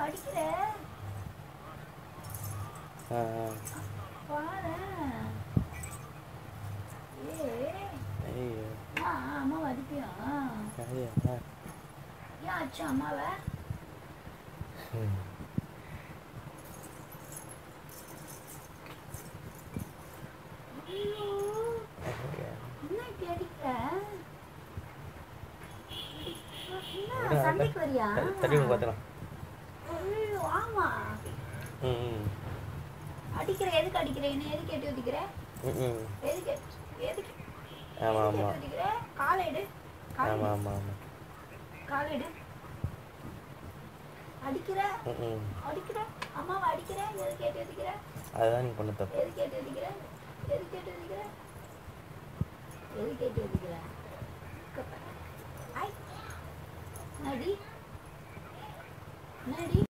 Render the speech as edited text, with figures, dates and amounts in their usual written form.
அடிக்கிற பாரேன். அம்மாவை அடிப்பியா? ஏன் ஆச்சு அம்மாவை? என்ன இப்படி அடிக்கிற? சண்டைக்கு வரியா? ஆமா அடிக்கிற. எதுக்கு அடிக்கிற? என்ன எதுக்கு எட்டி ஊத்திக்கிற? எதுக்கு எதுக்கு ஊத்திக்கிற? காலை எடு. காலை எடு. அடிக்கிற அடிக்கிற அம்மாவை அடிக்கிற. எதுக்கு எட்டி ஊத்திக்கிற? அதுதான் நீ பண்ண தப்பு. எதுக்கு எட்டி ஊத்திக்கிற? எதுக்கு எட்டி ஊத்திக்கிற? எதுக்கு எட்டி ஊத்திக்கிற? ஐ நடி நடி